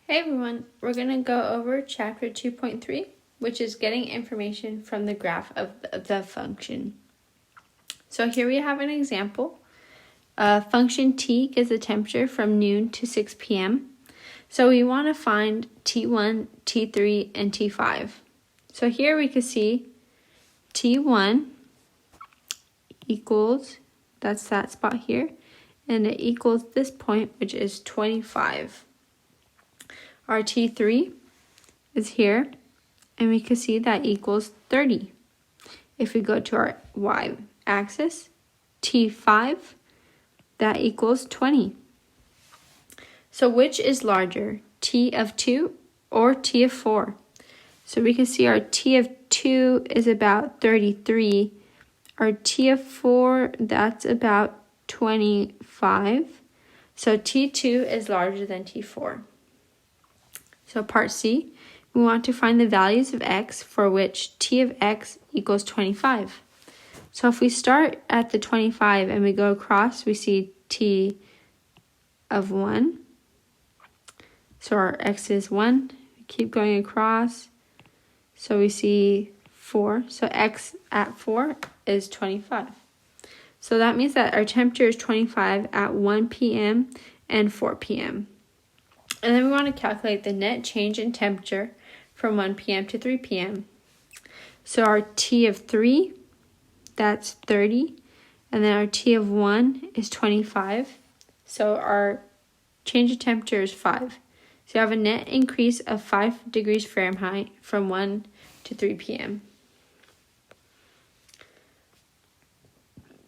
Hey everyone, we're going to go over chapter 2.3, which is getting information from the graph of the function. So here we have an example. Function t gives the temperature from noon to 6 p.m. So we want to find T1, T3, and T5. So here we can see T1 equals, that's that spot here, and it equals this point, which is 25. Our T3 is here, and we can see that equals 30. If we go to our y-axis, T5, that equals 20. So which is larger, T of 2 or T of 4? So we can see our T of 2 is about 33. Our T of 4, that's about 25. So T2 is larger than T4. So part C, we want to find the values of x for which T of x equals 25. So if we start at the 25 and we go across, we see T of 1. So our x is 1. We keep going across. So we see 4. So x at 4 is 25. So that means that our temperature is 25 at 1 p.m. and 4 p.m. And then we want to calculate the net change in temperature from 1 p.m. to 3 p.m. So our T of 3, that's 30. And then our T of 1 is 25. So our change in temperature is 5. So you have a net increase of 5 degrees Fahrenheit from 1 to 3 p.m.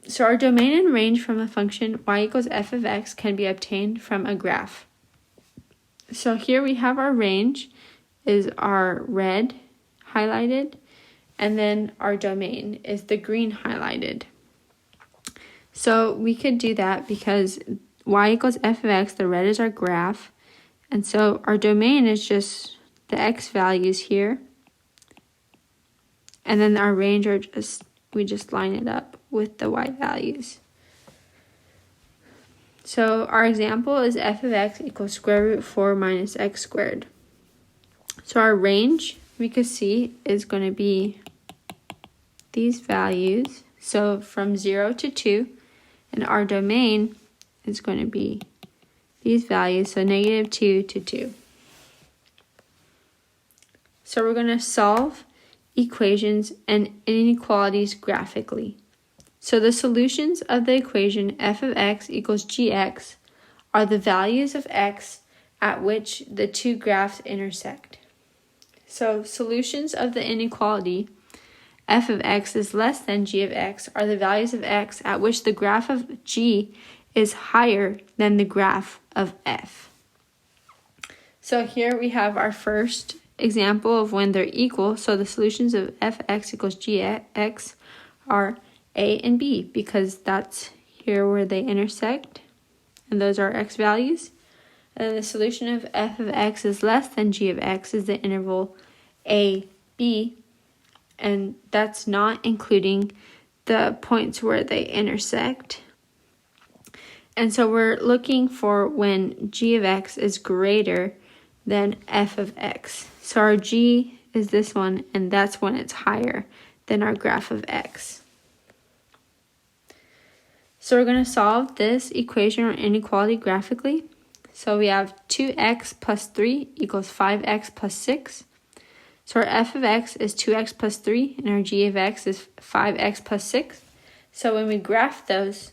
So our domain and range from a function y equals f of x can be obtained from a graph. So here we have our range is our red highlighted, and then our domain is the green highlighted. So we could do that because y equals f of x, the red is our graph, and so our domain is just the x values here, and then our range are just, we just line it up with the y values. So our example is f of x equals square root 4 minus x squared. So our range, we could see, is going to be these values. So from 0 to 2. And our domain is going to be these values. So negative 2 to 2. So we're going to solve equations and inequalities graphically. So the solutions of the equation f of x equals gx are the values of x at which the two graphs intersect. So solutions of the inequality f of x is less than g of x are the values of x at which the graph of g is higher than the graph of f. So here we have our first example of when they're equal. So the solutions of f of x equals gx are a and b, because that's here where they intersect, and those are x values. And then the solution of f of x is less than g of x is the interval a, b, and that's not including the points where they intersect. And so we're looking for when g of x is greater than f of x. So our g is this one, and that's when it's higher than our graph of x. So we're going to solve this equation or inequality graphically. So we have 2x plus 3 equals 5x plus 6. So our f of x is 2x plus 3, and our g of x is 5x plus 6. So when we graph those,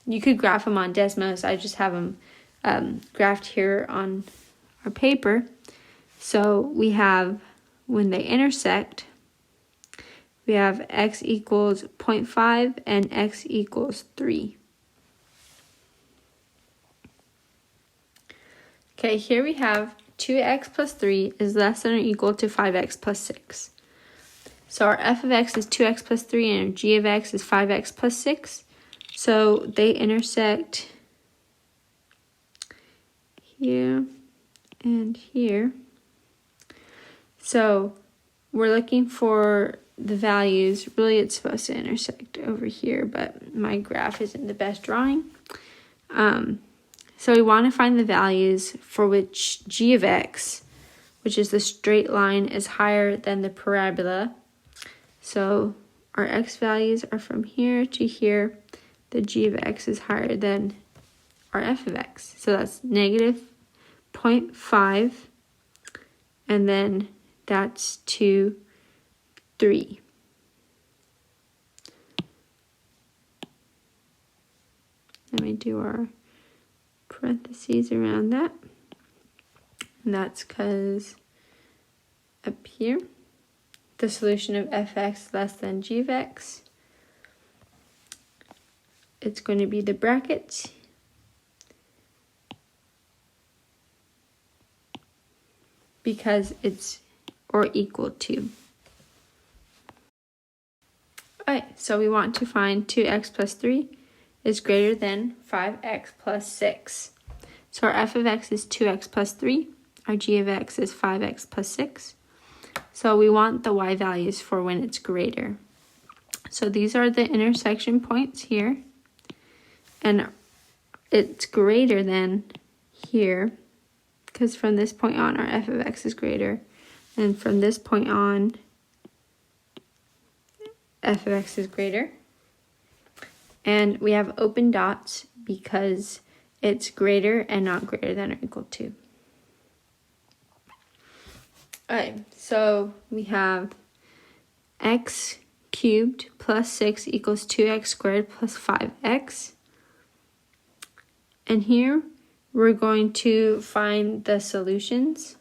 you could graph them on Desmos. I just have them graphed here on our paper. So we have, when they intersect, we have x equals 0.5 and x equals 3. Okay, here we have 2x plus 3 is less than or equal to 5x plus 6. So our f of x is 2x plus 3 and our g of x is 5x plus 6. So they intersect here and here. So we're looking for the values. Really, it's supposed to intersect over here, but my graph isn't the best drawing. So we want to find the values for which g of x, which is the straight line, is higher than the parabola. So our x values are from here to here. The g of x is higher than our f of x. So that's negative 0.5, and then that's 2, 3. Let me do our parentheses around that. And that's because up here, the solution of fx less than g of x, it's going to be the bracket because it's or equal to. Alright, so we want to find 2x plus 3 is greater than 5x plus 6. So our f of x is 2x plus 3. Our g of x is 5x plus 6. So we want the y values for when it's greater. So these are the intersection points here. And it's greater than here, because from this point on, our f of x is greater. And from this point on, f of x is greater. And we have open dots because it's greater and not greater than or equal to. Alright, so we have x cubed plus 6 equals 2x squared plus 5x. And here we're going to find the solutions.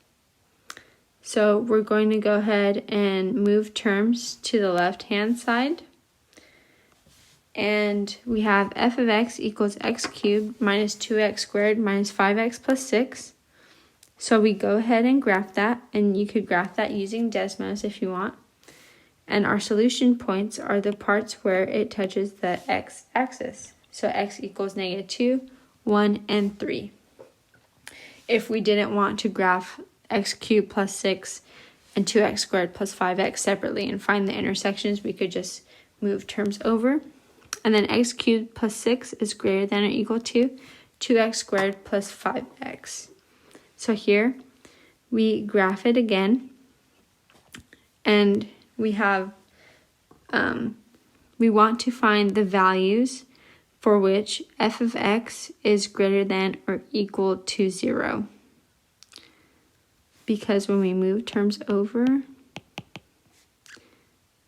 So we're going to go ahead and move terms to the left-hand side. And we have f of x equals x cubed minus 2x squared minus 5x plus 6. So we go ahead and graph that, and you could graph that using Desmos if you want. And our solution points are the parts where it touches the x-axis. So x equals negative 2, 1, and 3. If we didn't want to graph x cubed plus 6 and 2x squared plus 5x separately and find the intersections, we could just move terms over. And then x cubed plus 6 is greater than or equal to 2x squared plus 5x. So here we graph it again, and we have, we want to find the values for which f of x is greater than or equal to 0. Because when we move terms over,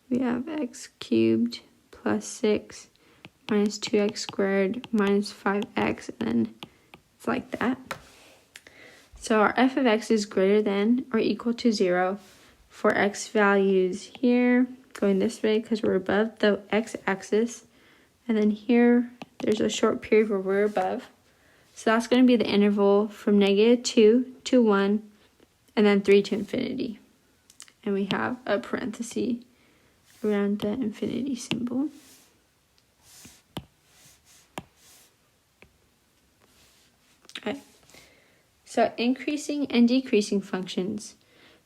we have x cubed plus 6 minus 2x squared minus 5x, and then it's like that. So our f of x is greater than or equal to 0 for x values here, going this way because we're above the x-axis. And then here, there's a short period where we're above. So that's going to be the interval from negative 2 to 1, and then 3 to infinity. And we have a parenthesis around the infinity symbol. Okay. So increasing and decreasing functions.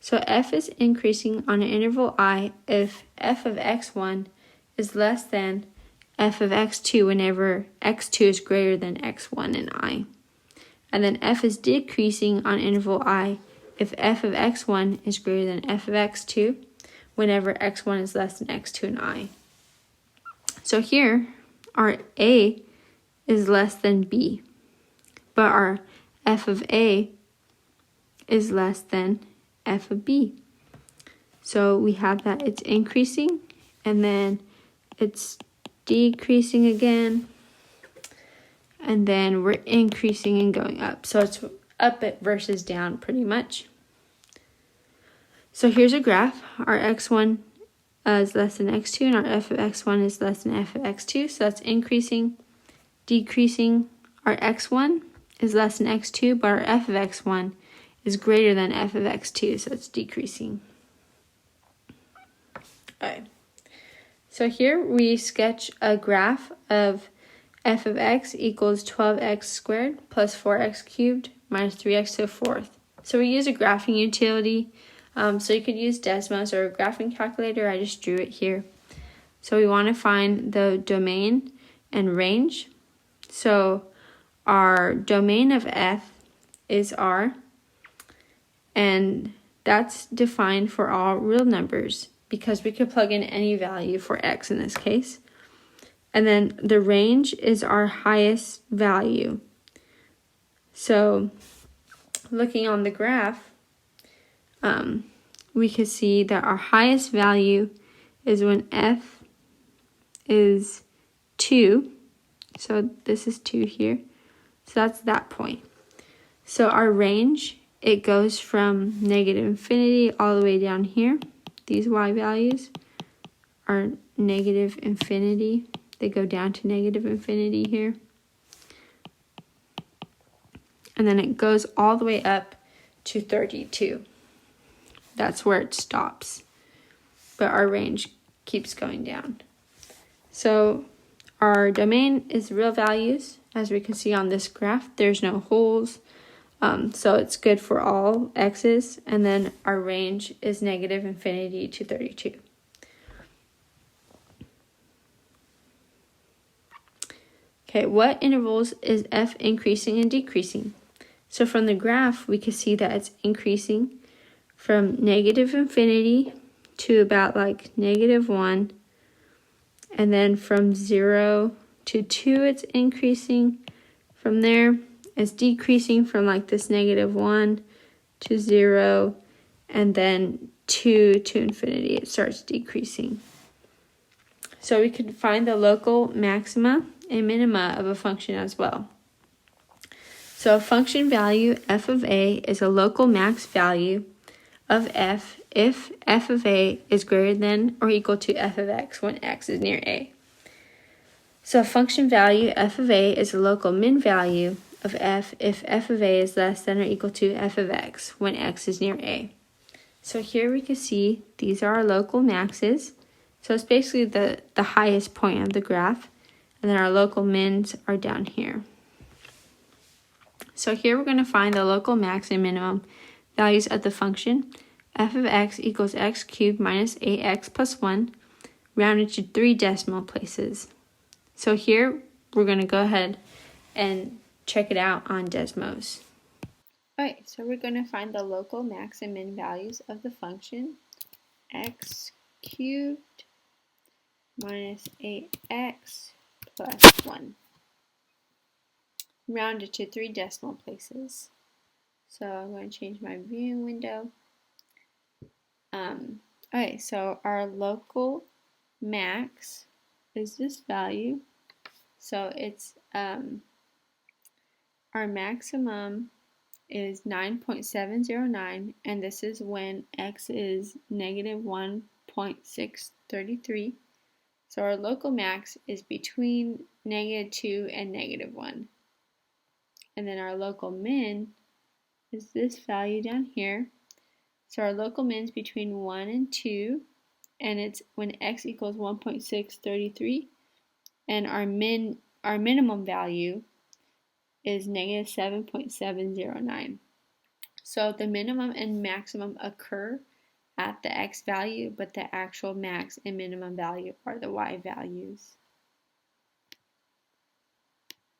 So f is increasing on an interval I if f of x1 is less than f of x2 whenever x2 is greater than x1 in I. And then f is decreasing on interval I if f of x1 is greater than f of x2 whenever x1 is less than x2 in I. So here, our a is less than b, but our f of a is less than f of b. So we have that it's increasing, and then it's decreasing again, and then we're increasing and going up. So it's up versus down pretty much. So here's a graph. Our x1 is less than x2, and our f of x1 is less than f of x2. So that's increasing, decreasing. Our x1 is less than x2, but our f of x1 is greater than f of x2, so it's decreasing. Alright. So here we sketch a graph of f of x equals 12x squared plus 4x cubed minus 3x to the fourth. So we use a graphing utility. So you could use Desmos or a graphing calculator. I just drew it here. So we want to find the domain and range. So our domain of f is R, and that's defined for all real numbers because we could plug in any value for x in this case. And then the range is our highest value. So looking on the graph, we can see that our highest value is when f is 2. So this is 2 here. So that's that point. So our range, it goes from negative infinity all the way down here. These y values are negative infinity. They go down to negative infinity here. And then it goes all the way up to 32. That's where it stops. But our range keeps going down. So our domain is real values. As we can see on this graph, there's no holes. So it's good for all x's. And then our range is negative infinity to 32. Okay, what intervals is f increasing and decreasing? So from the graph, we can see that it's increasing from negative infinity to about like -1. And then from 0 to 2, it's increasing. From there, it's decreasing from like this -1 to 0. And then 2 to infinity, it starts decreasing. So we could find the local maxima and minima of a function as well. So a function value f of a is a local max value of f if f of a is greater than or equal to f of x when x is near a. So a function value f of a is a local min value of f if f of a is less than or equal to f of x when x is near a. So here we can see these are our local maxes. So it's basically the highest point of the graph. And then our local mins are down here. So here we're going to find the local max and minimum values of the function f of x equals x cubed minus 8x plus 1 rounded to 3 decimal places. So here we're going to go ahead and check it out on Desmos. Alright, so we're going to find the local max and min values of the function x cubed minus 8x plus 1 rounded to 3 decimal places. So I'm going to change my viewing window. Okay, so our local max is this value. So it's our maximum is 9.709, and this is when x is negative 1.633. So our local max is between -2 and -1. And then our local min is this value down here. So our local min is between 1 and 2, and it's when x equals 1.633, and our minimum value is -7.709. So the minimum and maximum occur at the x value, but the actual max and minimum value are the y values.